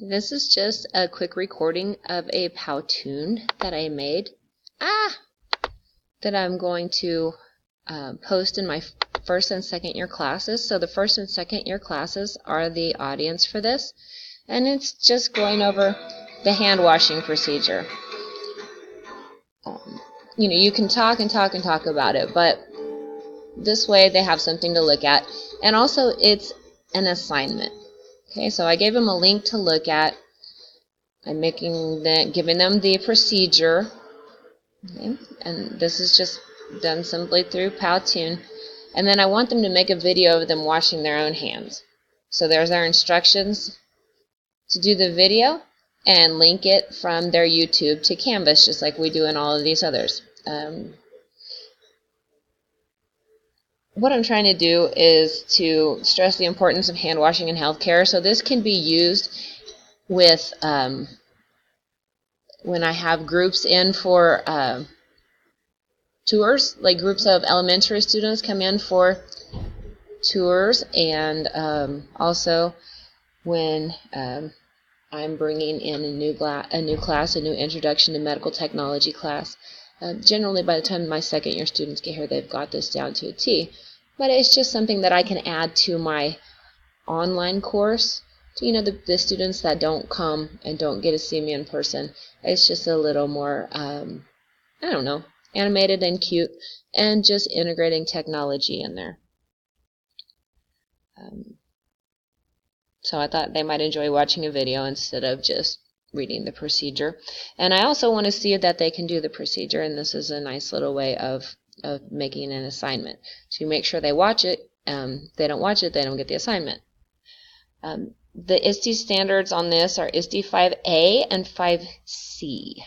This is just a quick recording of a Powtoon that I made that I'm going to post in my first and second year classes. So the first and second year classes are the audience for this, and it's just going over the hand washing procedure. You can talk and talk and talk about it, but this way they have something to look at, and also it's an assignment. Okay, so I gave them a link to look at. I'm giving them the procedure, okay, and this is just done simply through Powtoon. And then I want them to make a video of them washing their own hands. So there's our instructions to do the video, and link it from their YouTube to Canvas, just like we do in all of these others. What I'm trying to do is to stress the importance of hand washing in healthcare. So this can be used with when I have groups in for tours, like groups of elementary students come in for tours, and also when I'm bringing in a new class, a new introduction to medical technology class. Generally, by the time my second year students get here, they've got this down to a T. But it's just something that I can add to my online course to, the students that don't come and don't get to see me in person. It's just a little more, I don't know, animated and cute, and just integrating technology in there. So I thought they might enjoy watching a video instead of just reading the procedure. And I also want to see that they can do the procedure, and this is a nice little way of making an assignment. So you make sure they watch it. If they don't watch it, they don't get the assignment. The ISTE standards on this are ISTE 5A and 5C.